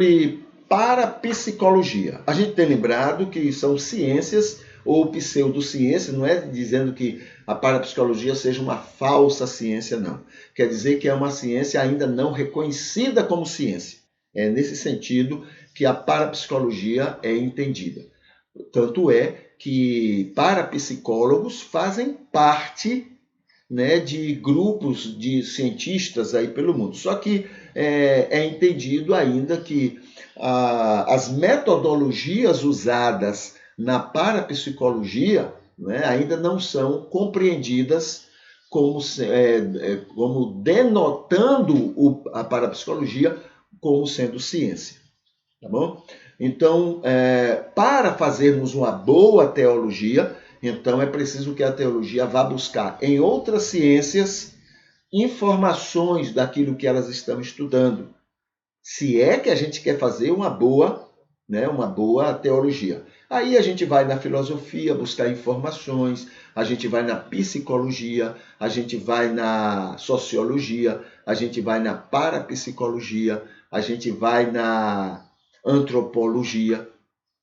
E parapsicologia. A gente tem lembrado que são ciências ou pseudociências, não é dizendo que a parapsicologia seja uma falsa ciência, não. Quer dizer que é uma ciência ainda não reconhecida como ciência. É nesse sentido que a parapsicologia é entendida. Tanto é que parapsicólogos fazem parte, né, de grupos de cientistas aí pelo mundo. Só que é entendido ainda que as metodologias usadas na parapsicologia, né, ainda não são compreendidas como denotando a parapsicologia como sendo ciência. Tá bom? Então, para fazermos uma boa teologia, então é preciso que a teologia vá buscar em outras ciências informações daquilo que elas estão estudando. Se é que a gente quer fazer uma boa teologia. Aí a gente vai na filosofia buscar informações, a gente vai na psicologia, a gente vai na sociologia, a gente vai na parapsicologia, a gente vai na antropologia,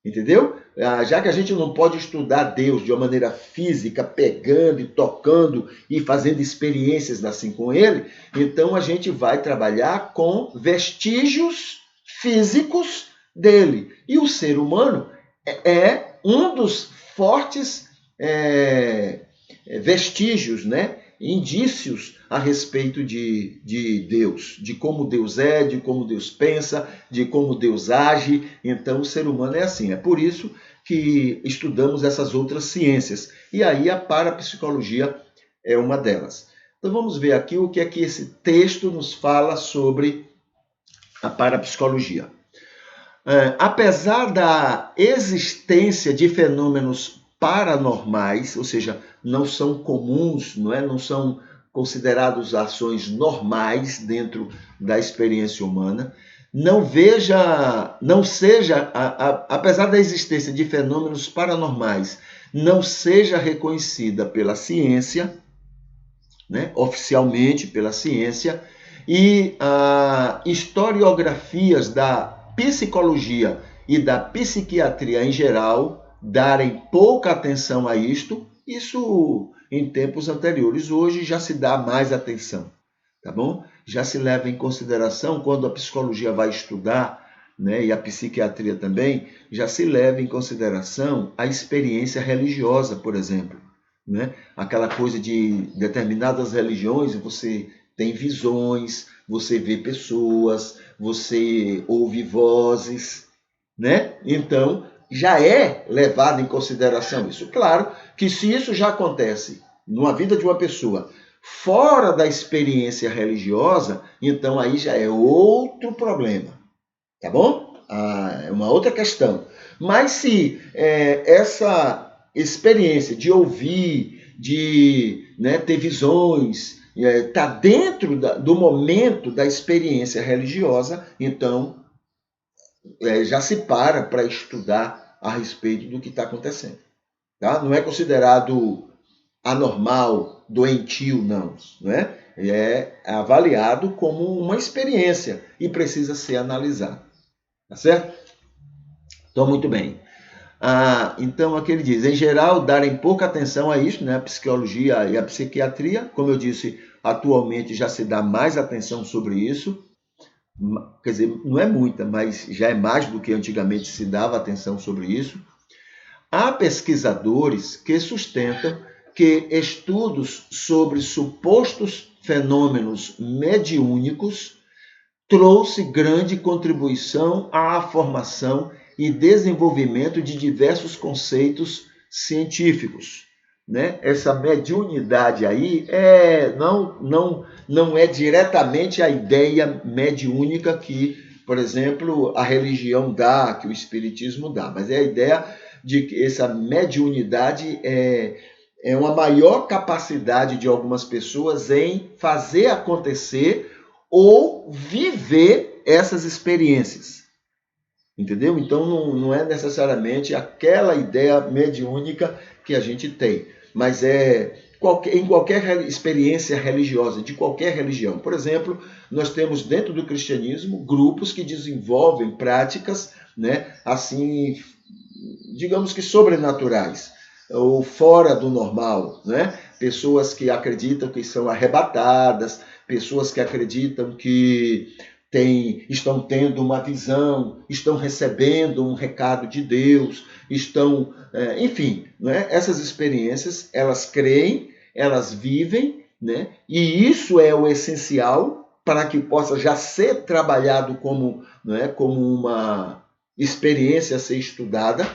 entendeu? Já que a gente não pode estudar Deus de uma maneira física, pegando e tocando e fazendo experiências assim com ele, então a gente vai trabalhar com vestígios físicos dele. E o ser humano é um dos fortes vestígios, né? Indícios a respeito de Deus, de como Deus é, de como Deus pensa, de como Deus age. Então, o ser humano é assim. É por isso que estudamos essas outras ciências. E aí a parapsicologia é uma delas. Então, vamos ver aqui o que é que esse texto nos fala sobre a parapsicologia. Apesar da existência de fenômenos paranormais, ou seja, não são comuns, não são considerados ações normais dentro da experiência humana, apesar da existência de fenômenos paranormais, não seja reconhecida pela ciência, né, oficialmente pela ciência, e historiografias da psicologia e da psiquiatria em geral darem pouca atenção a isto, isso em tempos anteriores. Hoje já se dá mais atenção, tá bom? Já se leva em consideração, quando a psicologia vai estudar, né, e a psiquiatria também, já se leva em consideração a experiência religiosa, por exemplo, né? Aquela coisa de determinadas religiões, você tem visões, você vê pessoas, você ouve vozes, né? Então, já é levado em consideração isso. Claro que se isso já acontece numa vida de uma pessoa fora da experiência religiosa, então aí já é outro problema, tá bom? É uma outra questão. Mas se essa experiência de ouvir, de ter visões, está dentro do momento da experiência religiosa, então já se para estudar a respeito do que está acontecendo. Tá? Não é considerado anormal, doentio, não é? É avaliado como uma experiência e precisa ser analisado. Tá certo? Então, muito bem. Então, aqui ele diz, em geral, darem pouca atenção a isso, né? A psicologia e a psiquiatria. Como eu disse, atualmente já se dá mais atenção sobre isso. Quer dizer, não é muita, mas já é mais do que antigamente se dava atenção sobre isso. Há pesquisadores que sustentam que estudos sobre supostos fenômenos mediúnicos trouxe grande contribuição à formação e desenvolvimento de diversos conceitos científicos, né? Essa mediunidade aí não é diretamente a ideia mediúnica que, por exemplo, a religião dá, que o espiritismo dá, mas é a ideia de que essa mediunidade é uma maior capacidade de algumas pessoas em fazer acontecer ou viver essas experiências. Entendeu? Então, não é necessariamente aquela ideia mediúnica que a gente tem, mas é em qualquer experiência religiosa, de qualquer religião. Por exemplo, nós temos dentro do cristianismo grupos que desenvolvem práticas, né, assim, digamos que sobrenaturais, ou fora do normal, né? Pessoas que acreditam que são arrebatadas, pessoas que acreditam que estão tendo uma visão, estão recebendo um recado de Deus, enfim, né? Essas experiências, elas creem, elas vivem, né? E isso é o essencial para que possa já ser trabalhado como, né, como uma experiência a ser estudada.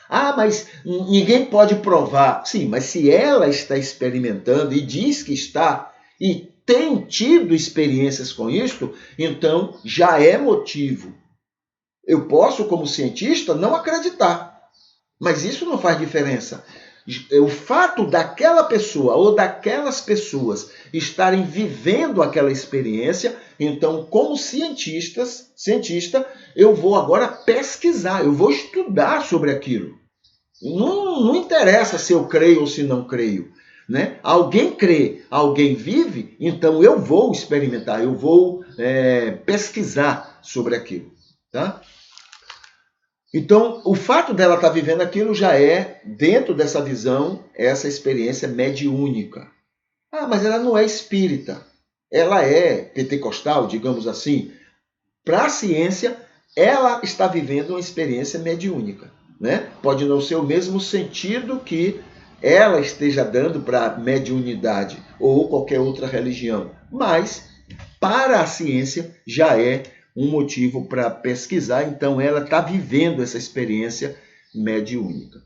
Ah, mas ninguém pode provar. Sim, mas se ela está experimentando e diz que está e tem tido experiências com isto, então já é motivo. Eu posso, como cientista, não acreditar, mas isso não faz diferença. O fato daquela pessoa ou daquelas pessoas estarem vivendo aquela experiência, então, como cientista, eu vou agora pesquisar, eu vou estudar sobre aquilo. Não interessa se eu creio ou se não creio, né? Alguém crê, alguém vive, então eu vou experimentar, eu vou pesquisar sobre aquilo, tá? Então, o fato dela estar vivendo aquilo já é, dentro dessa visão, essa experiência mediúnica. Ah, mas ela não é espírita, ela é pentecostal, digamos assim. Para a ciência, ela está vivendo uma experiência mediúnica, né? Pode não ser o mesmo sentido que ela esteja dando para a mediunidade ou qualquer outra religião, mas para a ciência já é um motivo para pesquisar, então ela está vivendo essa experiência mediúnica.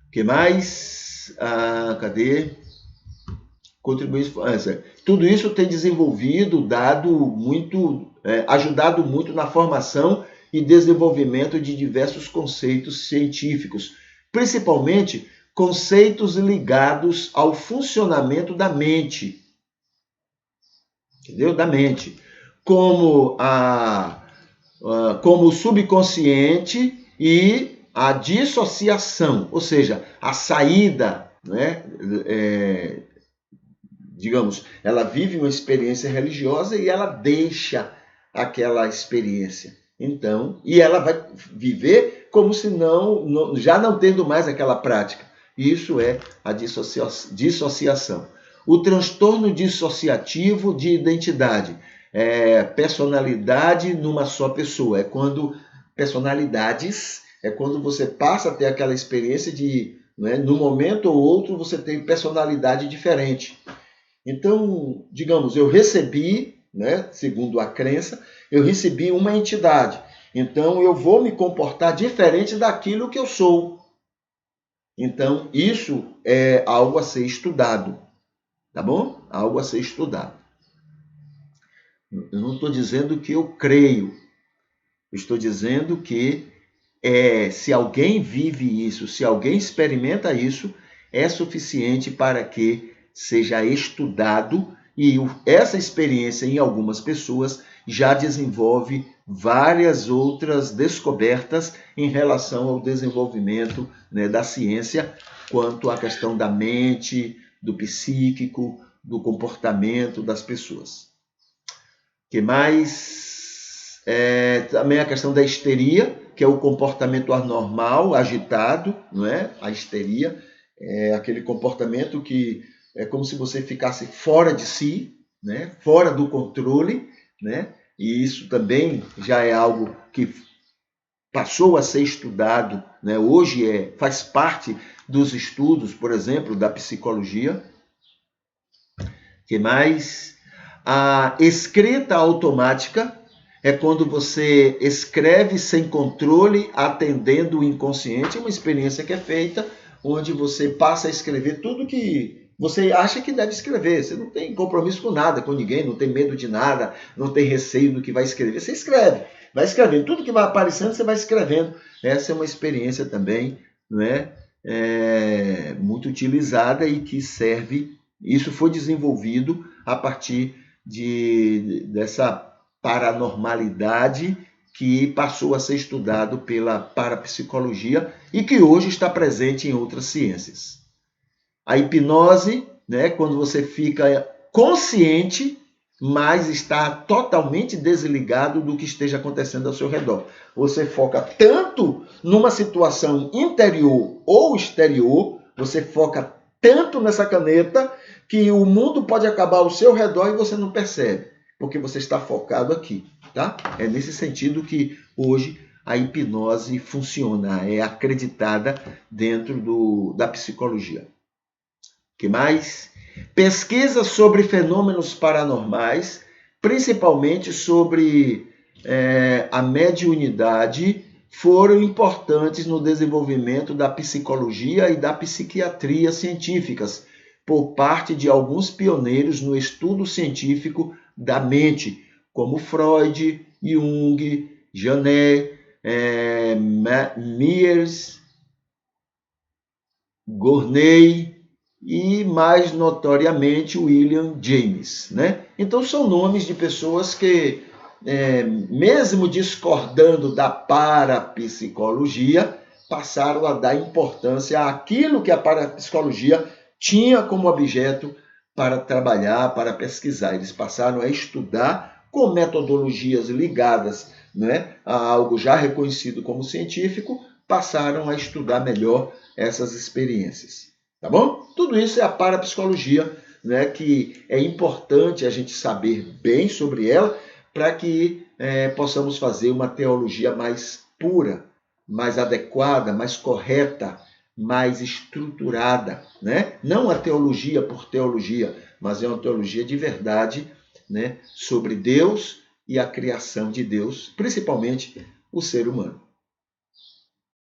O que mais? Cadê? Tudo isso tem desenvolvido, ajudado muito na formação e desenvolvimento de diversos conceitos científicos, principalmente conceitos ligados ao funcionamento da mente, entendeu? Da mente, como o subconsciente e a dissociação, ou seja, a saída, né? Digamos, ela vive uma experiência religiosa e ela deixa aquela experiência. Então, e ela vai viver como se já não tendo mais aquela prática. Isso é a dissociação. O transtorno dissociativo de identidade. Personalidade numa só pessoa. Personalidades é quando você passa a ter aquela experiência de, né, no momento ou outro, você tem personalidade diferente. Então, digamos, eu recebi, né, segundo a crença, eu recebi uma entidade. Então, eu vou me comportar diferente daquilo que eu sou. Então, isso é algo a ser estudado. Tá bom? Algo a ser estudado. Eu não estou dizendo que eu creio. Eu estou dizendo que se alguém vive isso, se alguém experimenta isso, é suficiente para que seja estudado e essa experiência em algumas pessoas já desenvolve várias outras descobertas em relação ao desenvolvimento, né, da ciência quanto à questão da mente, do psíquico, do comportamento das pessoas. O que mais? Também a questão da histeria, que é o comportamento anormal, agitado, não é? A histeria é aquele comportamento que é como se você ficasse fora de si, né? Fora do controle, né? E isso também já é algo que passou a ser estudado, né? Hoje faz parte dos estudos, por exemplo, da psicologia. O que mais? A escrita automática é quando você escreve sem controle, atendendo o inconsciente, uma experiência que é feita onde você passa a escrever tudo que você acha que deve escrever. Você não tem compromisso com nada, com ninguém, não tem medo de nada, não tem receio do que vai escrever. Você escreve, vai escrevendo. Tudo que vai aparecendo, você vai escrevendo. Essa é uma experiência também, não é? Muito utilizada e que serve. Isso foi desenvolvido a partir dessa paranormalidade que passou a ser estudado pela parapsicologia e que hoje está presente em outras ciências. A hipnose, né, quando você fica consciente, mas está totalmente desligado do que esteja acontecendo ao seu redor. Você foca tanto numa situação interior ou exterior, você foca tanto nessa caneta que o mundo pode acabar ao seu redor e você não percebe, porque você está focado aqui, tá? É nesse sentido que hoje a hipnose funciona, é acreditada dentro da psicologia. Que mais? Pesquisas sobre fenômenos paranormais, principalmente sobre a mediunidade, foram importantes no desenvolvimento da psicologia e da psiquiatria científicas, por parte de alguns pioneiros no estudo científico da mente, como Freud, Jung, Janet, Myers, Gurney e, mais notoriamente, William James, né? Então, são nomes de pessoas que, mesmo discordando da parapsicologia, passaram a dar importância àquilo que a parapsicologia tinha como objeto para trabalhar, para pesquisar. Eles passaram a estudar com metodologias ligadas, né, a algo já reconhecido como científico, passaram a estudar melhor essas experiências. Tá bom? Tudo isso é a parapsicologia, né, que é importante a gente saber bem sobre ela para que possamos fazer uma teologia mais pura, mais adequada, mais correta, mais estruturada, né? Não a teologia por teologia, mas é uma teologia de verdade, né, sobre Deus e a criação de Deus, principalmente o ser humano.